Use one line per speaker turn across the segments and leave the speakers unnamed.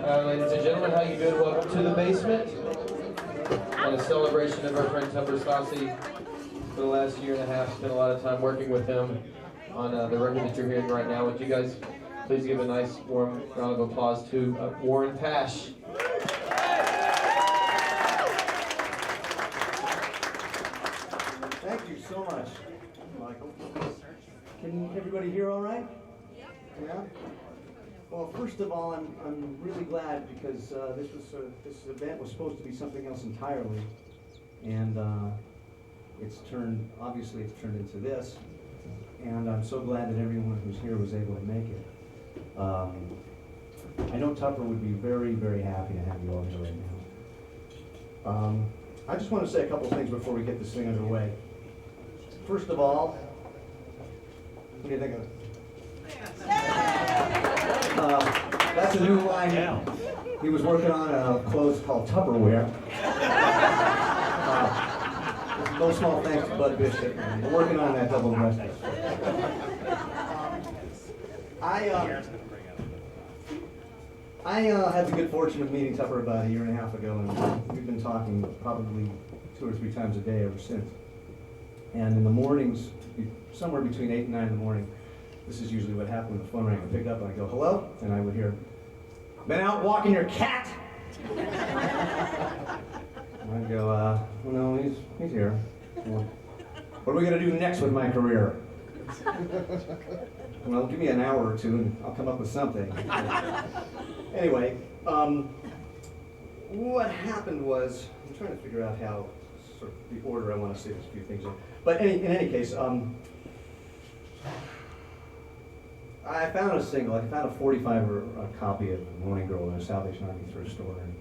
Ladies and gentlemen, how you doing? Welcome to the basement. And a celebration of our friend Tupper Tribute. For the last year and a half, spent a lot of time working with him on the record that you're hearing right now. Would you guys please give a nice warm round of applause to Warren Pash.
Thank you so much, Michael. Can everybody hear all right? Yeah? Well, first of all, I'm really glad because this event was supposed to be something else entirely, and obviously it's turned into this, and I'm so glad that everyone who's here was able to make it. I know Tupper would be very, very happy to have you all here right now. I just want to say a couple things before we get this thing underway. First of all, what do you think of it? That's a new line. He was working on a clothes called Tupperware. No small thanks to Bud Bishop. We're working on that double-breasted. I had the good fortune of meeting Tupper about a year and a half ago, and we've been talking probably 2 or 3 times a day ever since. And in the mornings, somewhere between 8 and 9 in the morning, this is usually what happened when the phone rang. I picked up and I go, "Hello?" And I would hear, "Been out walking your cat?" And I'd go, "Well, no, he's here. Well, what are we going to do next with my career?" "Well, give me an hour or two and I'll come up with something." Anyway, what happened was, I'm trying to figure out how, sort of the order I want to say this few things in. But in any case, I found a single. I found a 45 copy of Morning Girl in a Salvation Army thrift store, and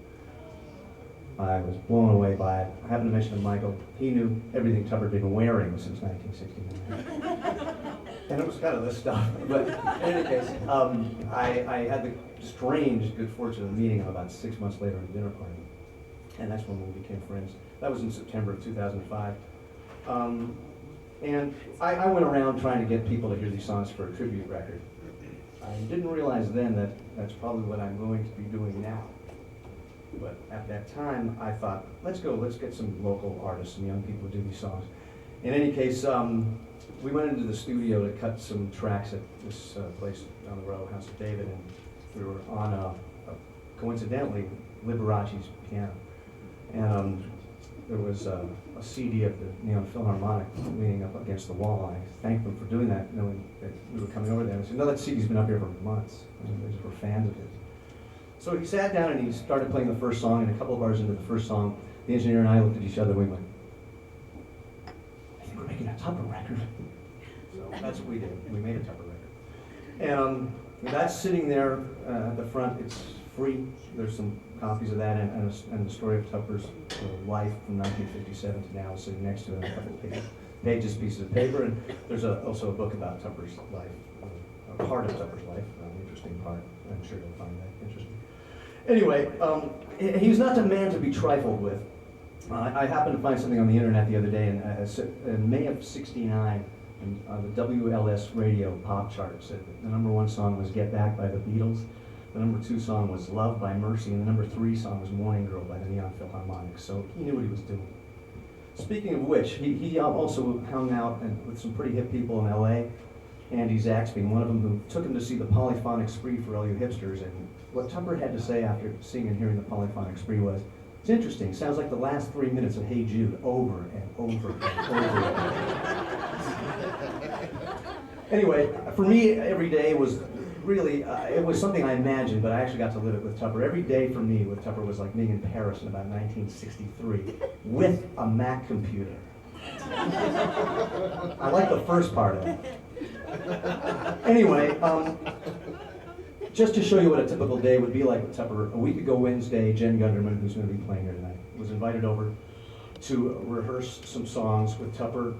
I was blown away by it. I happened to mention to Michael. He knew everything Tupper had been wearing since 1969. And it was kind of this stuff. But in any case, I had the strange good fortune of meeting him about 6 months later at a dinner party. And that's when we became friends. That was in September of 2005. And I went around trying to get people to hear these songs for a tribute record. I didn't realize then that that's probably what I'm going to be doing now. But at that time, I thought, let's get some local artists and young people to do these songs. In any case, we went into the studio to cut some tracks at this place down the road, House of David, and we were on, coincidentally, Liberace's piano. And there was a CD of the Neon Philharmonic leaning up against the wall. I thanked them for doing that, knowing that we were coming over there. I said, "No, that CD's been up here for months." They just were fans of his. So he sat down and he started playing the first song, and a couple of bars into the first song, the engineer and I looked at each other and we went, "I think we're making a Tupper record." So that's what we did. We made a Tupper record. And that's sitting there at the front. It's free. There's some copies of that and the story of Tupper's life from 1957 to now sitting next to it, a couple of pieces of paper, and there's also a book about Tupper's life, a part of Tupper's life, an interesting part. I'm sure you'll find that interesting. Anyway, he's not a man to be trifled with. I happened to find something on the internet the other day, and in May of '69, the WLS radio pop chart said that the #1 song was "Get Back" by the Beatles. The #2 song was "Love" by Mercy, and the #3 song was "Morning Girl" by the Neon Philharmonic. So he knew what he was doing. Speaking of which, he also hung out with some pretty hip people in LA, Andy Zaks being one of them, who took him to see the Polyphonic Spree for all you hipsters. And what Tupper had to say after seeing and hearing the Polyphonic Spree was, "It's interesting, sounds like the last 3 minutes of Hey Jude over and over and over again." Anyway, for me, every day was really, it was something I imagined, but I actually got to live it with Tupper. Every day for me with Tupper was like being in Paris in about 1963 with a Mac computer. I like the first part of it. Anyway, just to show you what a typical day would be like with Tupper, a week ago Wednesday, Jen Gunderman, who's going to be playing here tonight, was invited over to rehearse some songs with Tupper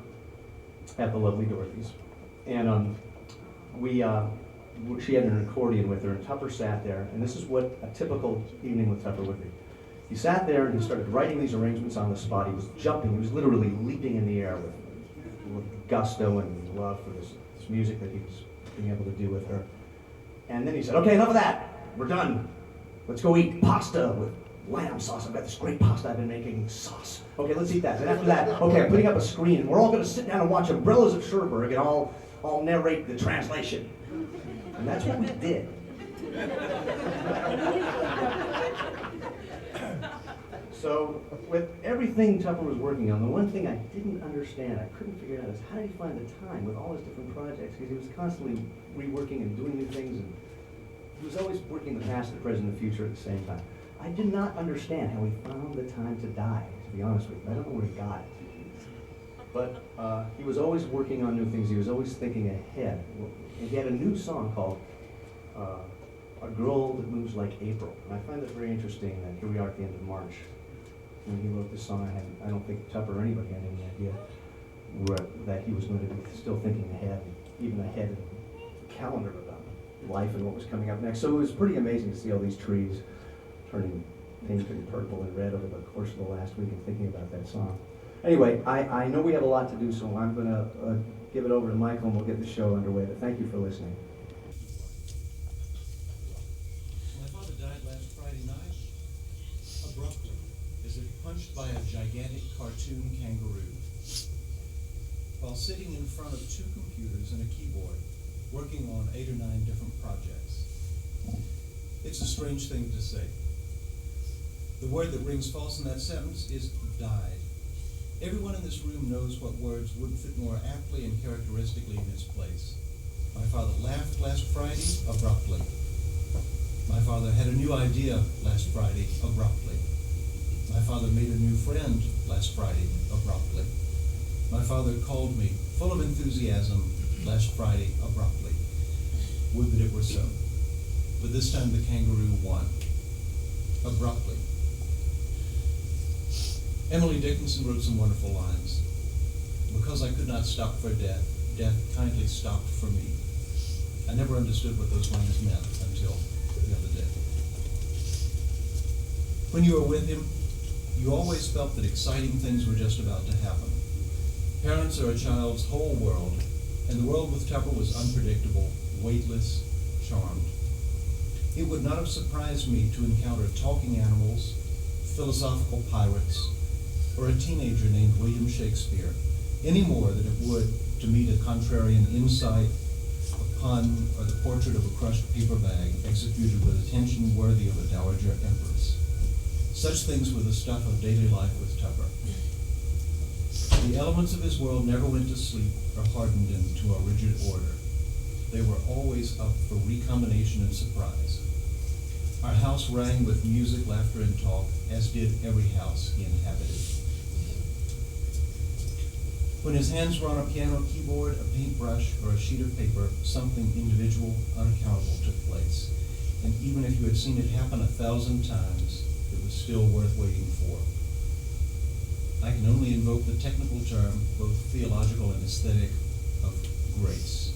at the lovely Dorothy's. And she had an accordion with her, and Tupper sat there, and this is what a typical evening with Tupper would be. He sat there and he started writing these arrangements on the spot. He was jumping, he was literally leaping in the air with gusto and love for this music that he was being able to do with her. And then he said, "Okay, enough of that, we're done." let's go eat pasta with lamb sauce. I've got this great pasta I've been making sauce. Okay, let's eat that. And after that, okay, I'm putting up a screen, and we're all going to sit down and watch Umbrellas of Cherbourg, and I'll narrate the translation. And that's what we did. So, with everything Tupper was working on, the one thing I didn't understand, I couldn't figure out, is how did he find the time with all his different projects? Because he was constantly reworking and doing new things, and he was always working the past, the present, and the future at the same time. I did not understand how he found the time to die, to be honest with you. I don't know where he got it. But he was always working on new things. He was always thinking ahead. And he had a new song called A Girl That Moves Like April. And I find that very interesting that here we are at the end of March. When he wrote this song, I don't think Tupper or anybody had any idea that he was going to be still thinking ahead, even ahead in the calendar about life and what was coming up next. So it was pretty amazing to see all these trees turning pink and purple and red over the course of the last week and thinking about that song. Anyway, I know we have a lot to do, so I'm going to give it over to Michael and we'll get the show underway. But thank you for listening.
My father died last Friday night, abruptly, as if punched by a gigantic cartoon kangaroo, while sitting in front of 2 computers and a keyboard, working on 8 or 9 different projects. It's a strange thing to say. The word that rings false in that sentence is died. Everyone in this room knows what words would fit more aptly and characteristically in its place. My father laughed last Friday, abruptly. My father had a new idea last Friday, abruptly. My father made a new friend last Friday, abruptly. My father called me, full of enthusiasm, last Friday, abruptly. Would that it were so. But this time the kangaroo won, abruptly. Emily Dickinson wrote some wonderful lines. Because I could not stop for death, death kindly stopped for me. I never understood what those lines meant until the other day. When you were with him, you always felt that exciting things were just about to happen. Parents are a child's whole world, and the world with Tupper was unpredictable, weightless, charmed. It would not have surprised me to encounter talking animals, philosophical pirates, or a teenager named William Shakespeare, any more than it would to meet a contrarian insight, a pun, or the portrait of a crushed paper bag executed with attention worthy of a dowager empress. Such things were the stuff of daily life with Tupper. The elements of his world never went to sleep or hardened into a rigid order. They were always up for recombination and surprise. Our house rang with music, laughter, and talk, as did every house he inhabited. When his hands were on a piano keyboard, a paintbrush, or a sheet of paper, something individual, unaccountable took place. And even if you had seen it happen 1,000 times, it was still worth waiting for. I can only invoke the technical term, both theological and aesthetic, of grace.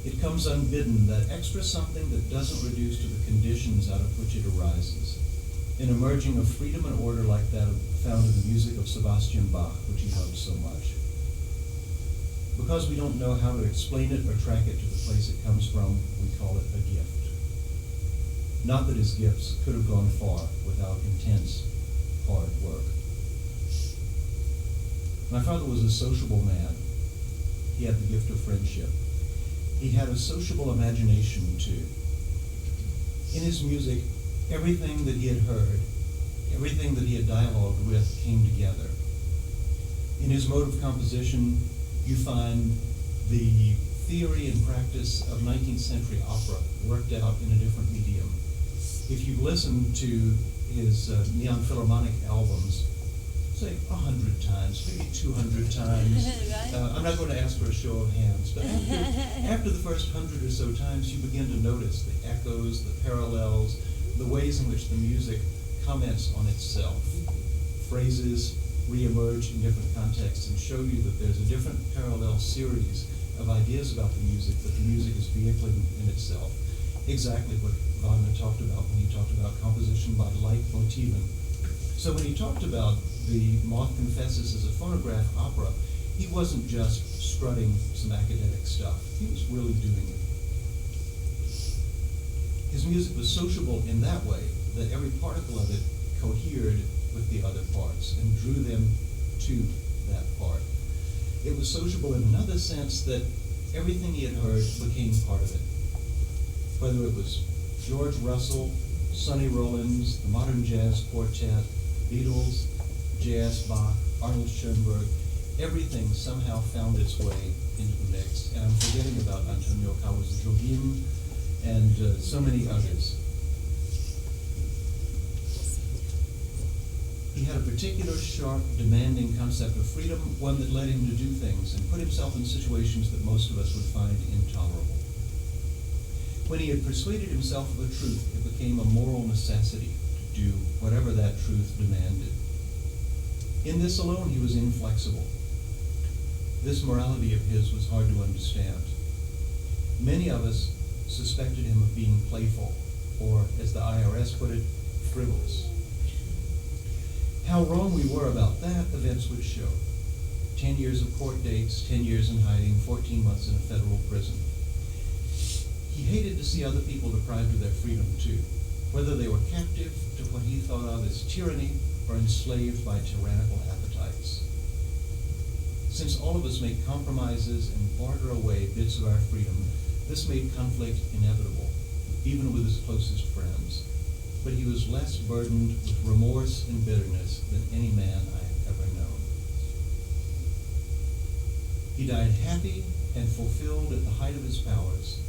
It comes unbidden, that extra something that doesn't reduce to the conditions out of which it arises. An emerging of freedom and order like that found in the music of Sebastian Bach, which he loved so much. Because we don't know how to explain it or track it to the place it comes from, we call it a gift. Not that his gifts could have gone far without intense, hard work. My father was a sociable man. He had the gift of friendship. He had a sociable imagination, too. In his music, everything that he had heard, everything that he had dialogued with came together. In his mode of composition, you find the theory and practice of 19th century opera worked out in a different medium. If you listen to his Neon Philharmonic albums, say 100 times, maybe 200 times. I'm not going to ask for a show of hands, but after the first 100 or so times, you begin to notice the echoes, the parallels, the ways in which the music comments on itself. Phrases reemerge in different contexts and show you that there's a different parallel series of ideas about the music, that the music is vehicling in itself. Exactly what Wagner talked about when he talked about composition by leitmotiven. So when he talked about the Moth Confesses as a phonograph opera, he wasn't just strutting some academic stuff. He was really doing it. His music was sociable in that way, that every particle of it cohered with the other parts and drew them to that part. It was sociable in another sense that everything he had heard became part of it. Whether it was George Russell, Sonny Rollins, the Modern Jazz Quartet, Beatles, jazz, Bach, Arnold Schoenberg, everything somehow found its way into the mix. And I'm forgetting about Antonio Carlos Jobim and so many others. He had a particular, sharp, demanding concept of freedom, one that led him to do things and put himself in situations that most of us would find intolerable. When he had persuaded himself of a truth, it became a moral necessity to do whatever that truth demanded. In this alone, he was inflexible. This morality of his was hard to understand. Many of us suspected him of being playful, or, as the IRS put it, frivolous. How wrong we were about that, events would show. 10 years of court dates, 10 years in hiding, 14 months in a federal prison. He hated to see other people deprived of their freedom too, whether they were captive to what he thought of as tyranny or enslaved by tyrannical appetites. Since all of us make compromises and barter away bits of our freedom, this made conflict inevitable, even with his closest friends. But he was less burdened with remorse and bitterness than any man I have ever known. He died happy and fulfilled at the height of his powers,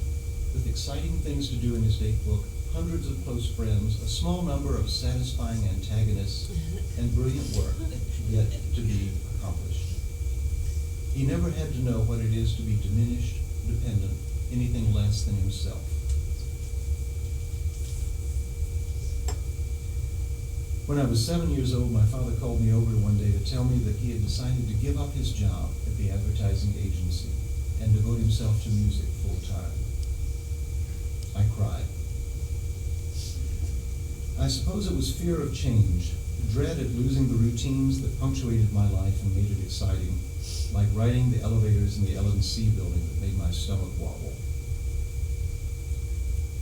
with exciting things to do in his date book, hundreds of close friends, a small number of satisfying antagonists, and brilliant work yet to be accomplished. He never had to know what it is to be diminished, dependent, anything less than himself. When I was 7 years old, my father called me over one day to tell me that he had decided to give up his job at the advertising agency and devote himself to music full time. I cried. I suppose it was fear of change, dread at losing the routines that punctuated my life and made it exciting, like riding the elevators in the L&C building that made my stomach wobble.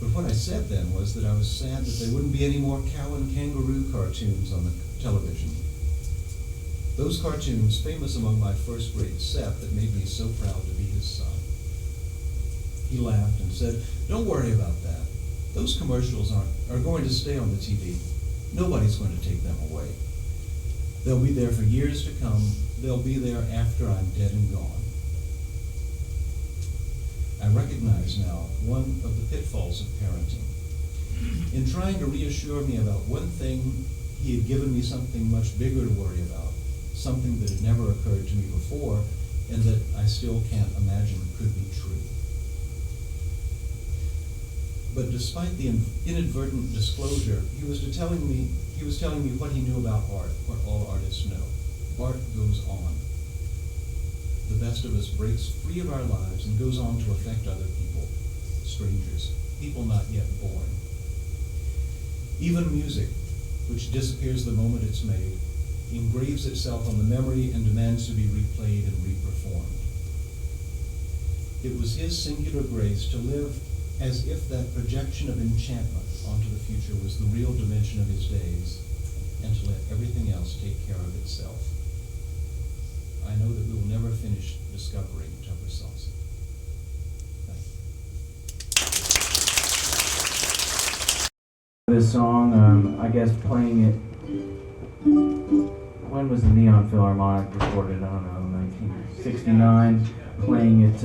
But what I said then was that I was sad that there wouldn't be any more cow and kangaroo cartoons on the television. Those cartoons, famous among my first grade set, that made me so proud to be his son. He laughed and said, "Don't worry about that. Those commercials are going to stay on the TV. Nobody's going to take them away. They'll be there for years to come. They'll be there after I'm dead and gone." I recognize now one of the pitfalls of parenting. In trying to reassure me about one thing, he had given me something much bigger to worry about, something that had never occurred to me before, and that I still can't imagine could be true. But despite the inadvertent disclosure, he was telling me what he knew about art, what all artists know. Art goes on. The best of us breaks free of our lives and goes on to affect other people, strangers, people not yet born. Even music, which disappears the moment it's made, engraves itself on the memory and demands to be replayed and reperformed. It was his singular grace to live as if that projection of enchantment onto the future was the real dimension of his days, and to let everything else take care of itself. I know that we will never finish discovering Tupper Saucy. Thank
you. This song, I guess playing it, when was the Neon Philharmonic recorded? I don't know, 1969. Playing it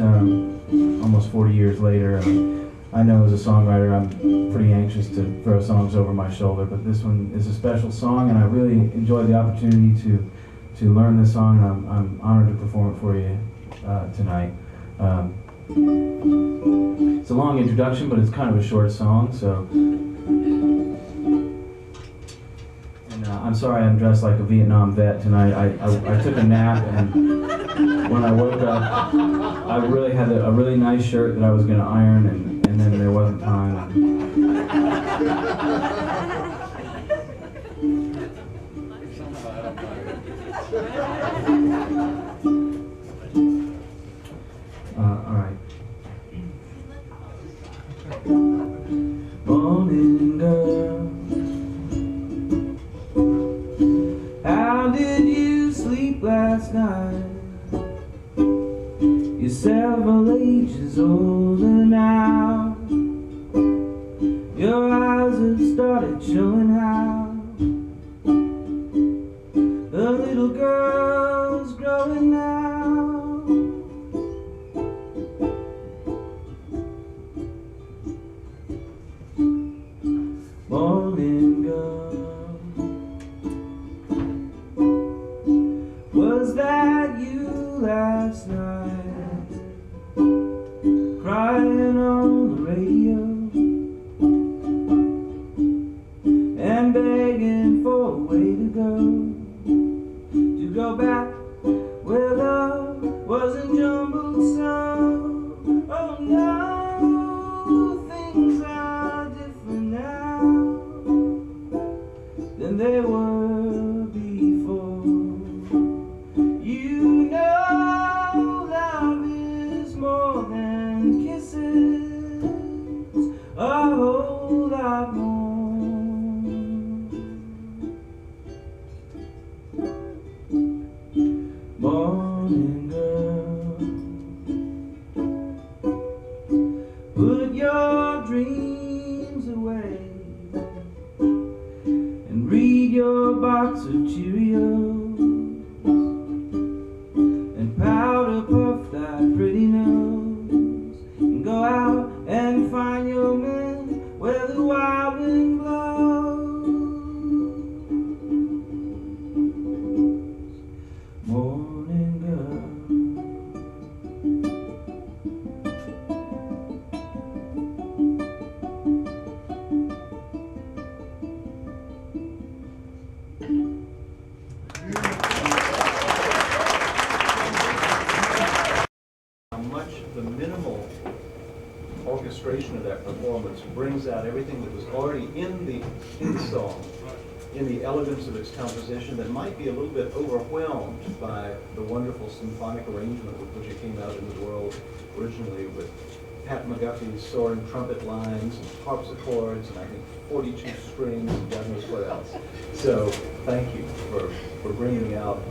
almost 40 years later. I know as a songwriter I'm pretty anxious to throw songs over my shoulder, but this one is a special song, and I really enjoyed the opportunity to learn this song, and I'm honored to perform it for you tonight. It's a long introduction, but it's kind of a short song, so. And I'm sorry I'm dressed like a Vietnam vet tonight. I took a nap, and when I woke up, I really had a really nice shirt that I was going to iron, and then there wasn't time. All right. ages older now. Your eyes have started showing how the little girl's growing now. Morning girl, was that you last night, crying on the radio and begging for a way to go back where love wasn't jumbled so. Oh no, things are different now than they were before. You know love is more than kisses, a whole lot more. Morning girl, put your dreams away and read your box of Cheerios and powder puff that pretty nose and go out and find your man where the wild wind blows. Morning girl,
how much the minimal orchestration of that performance brings out everything that was already in the song, in the elegance of its composition that might be a little bit overwhelmed by the wonderful symphonic arrangement with which it came out into the world originally, with Pat McGuffey's soaring trumpet lines and harpsichords and I think 42 strings and God knows what else. So thank you for bringing out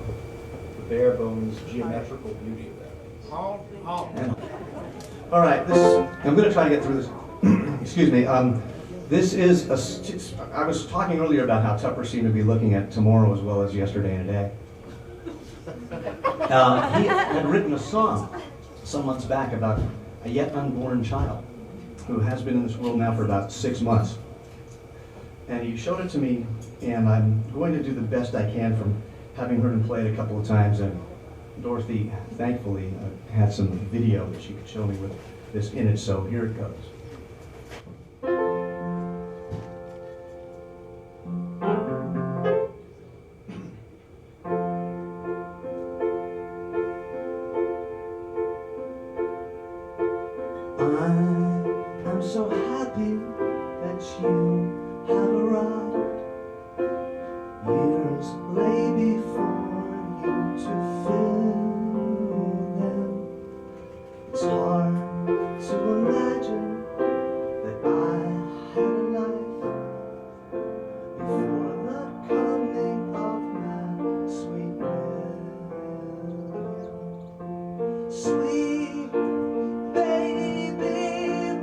the bare bones geometrical beauty of that.
All right, I'm going to try to get through this. Excuse me. This is I was talking earlier about how Tupper seemed to be looking at tomorrow as well as yesterday and a day. He had written a song some months back about a yet unborn child who has been in this world now for about 6 months. And he showed it to me, and I'm going to do the best I can from having heard him play it a couple of times. And Dorothy, thankfully, had some video that she could show me with this in it, so here it goes. I'm so happy that you have arrived. Years lay before you to fill them. It's hard to imagine that I had a life before the coming of my sweet William. Sweet baby William,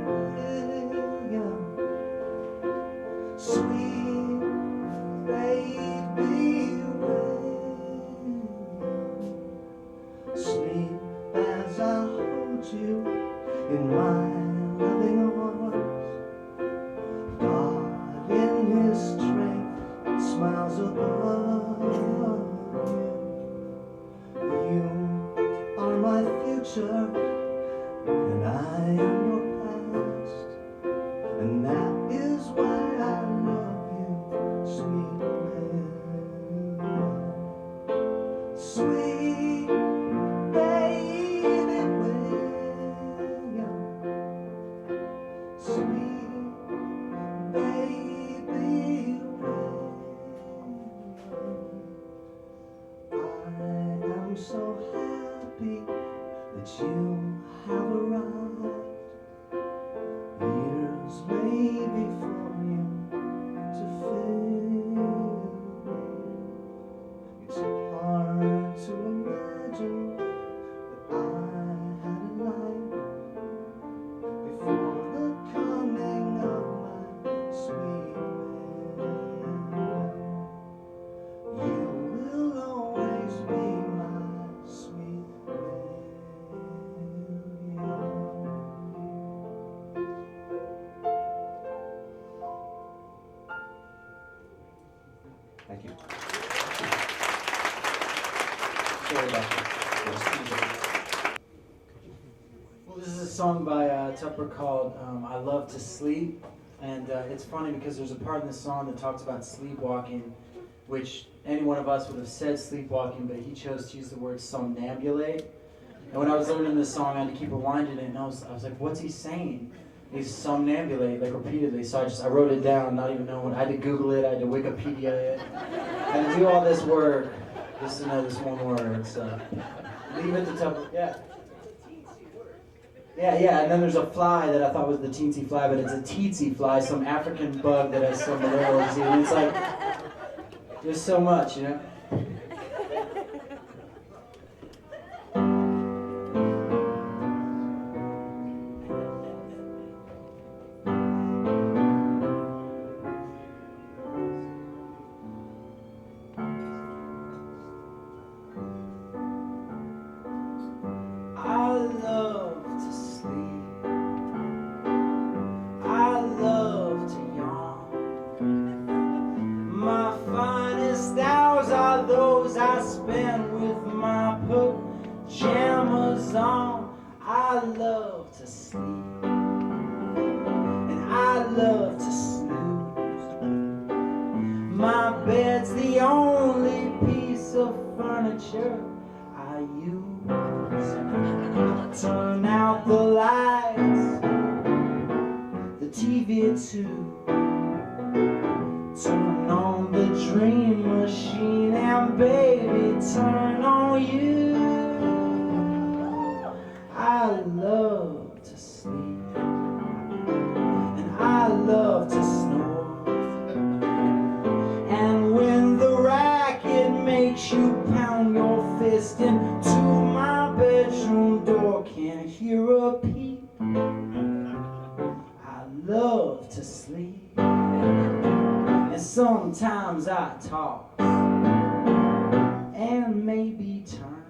sweet baby William, sleep as I hold you in my loving arms. God in His strength smiles above you. You are my future, and I am your past, and that is why I love Thank you. Sorry about that.
Well, this is a song by Tupper called I Love to Sleep. And it's funny because there's a part in the song that talks about sleepwalking, which any one of us would have said sleepwalking, but he chose to use the word somnambulate. And when I was learning this song, I had to keep rewinding it, and I was like, what's he saying? He's somnambulate, like repeatedly. So I wrote it down, not even knowing. I had to Google it, I had to Wikipedia it. I had to do all this work just to know this one word. So leave it to Tupper. Yeah. Yeah, and then there's a fly that I thought was the teensy fly, but it's a tsetse fly, some African bug that has some malarial. And it's like, there's so much, you know? I love to sleep. I love to yawn. My finest hours are those I spend with my pajamas on. I love to sleep. And I love to snooze. My bed's the only piece of furniture I use. Turn out the lights, the TV too. Turn on the dream machine and baby, turn on you. I love to sleep and I love to snore. And when the racket makes you pound your fist into my bedroom door, can't hear a peep. I love to sleep. And sometimes I talk and maybe turn,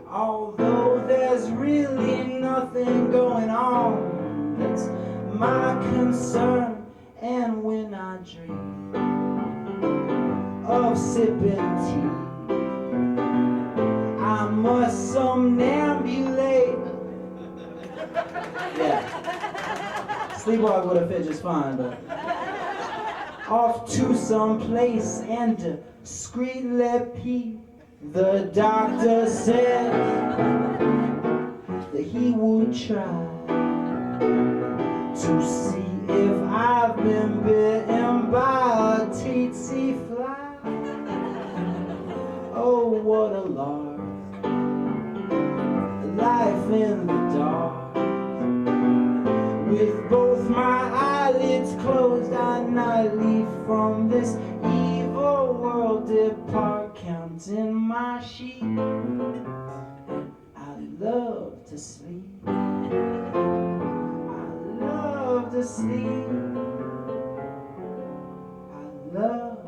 although there's really nothing going on that's my concern. And when I dream of sipping tea, I must somnambulate. Yeah, sleepwalk would have fit just fine, but off to some place and discreetly peep. The doctor said that he would try to see if I've been bitten by a tsetse fly. Oh, what a lark, life in the dark. With both my eyelids closed, I nightly from this evil world depart, counting my sheep. I love to sleep. I love to sleep. I love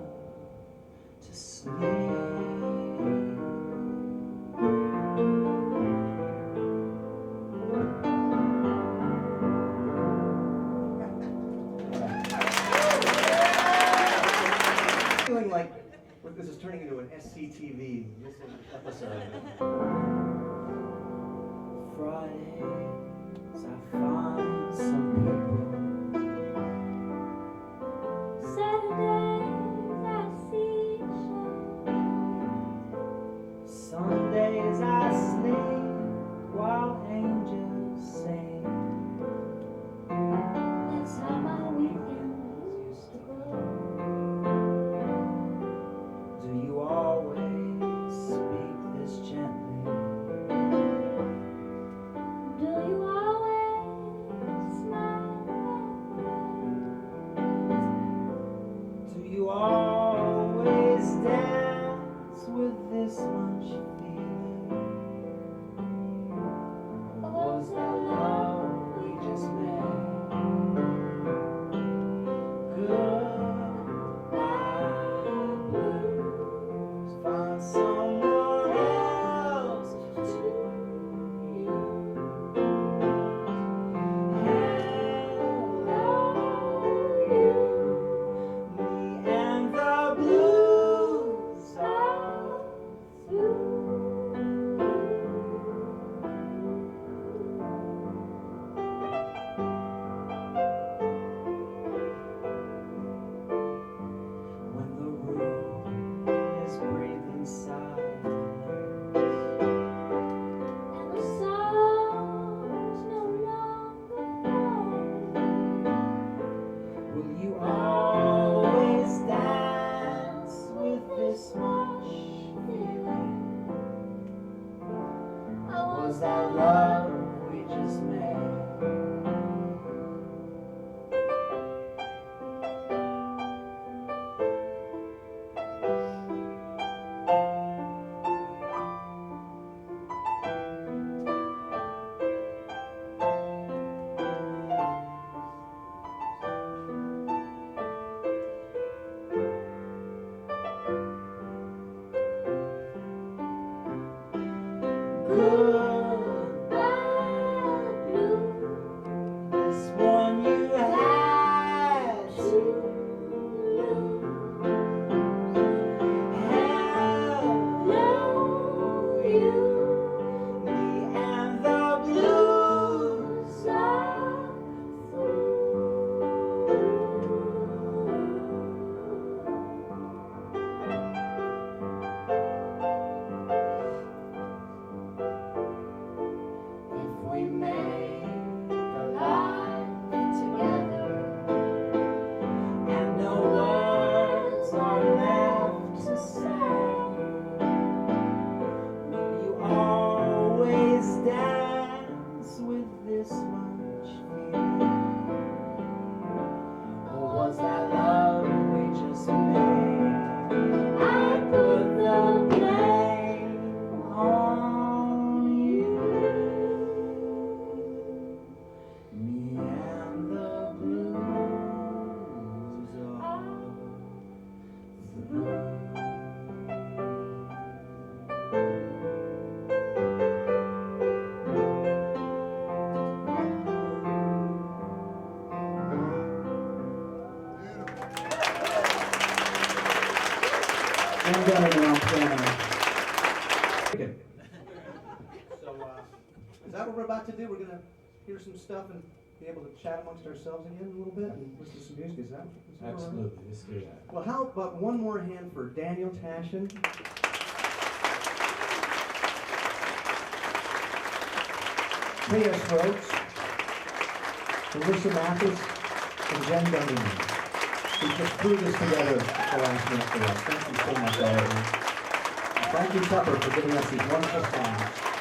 to sleep.
Feeling like this is turning into an SCTV episode.
Fridays I find some people.
Saturdays I see
Sundays I sleep while angels sing.
That's how my weekends used to go.
Do you always speak this gently?
Do you always smile?
you always dance with this much feeling? Was that love we just made?
Goodbye, blue.
This one you had to
Hello, you.
me and the blues.
Blues are
If we make a life together and no words are left to say, will you always dance with this much feeling? Or was that love we just made? I put the blame on you. Me and the blues are through.
And done it on piano. So, is that what we're about to do? We're gonna hear some stuff and be able to chat amongst ourselves again a little bit and listen to some music. Is that all right?
Absolutely, let's do that.
Well, how about one more hand for Daniel Tashin? P.S. Rhodes, Melissa Mathis, and Jen Dunning. We just threw this together the last minute for us. Thank you so much, all of you. Thank you, Tupper, for giving us these wonderful songs.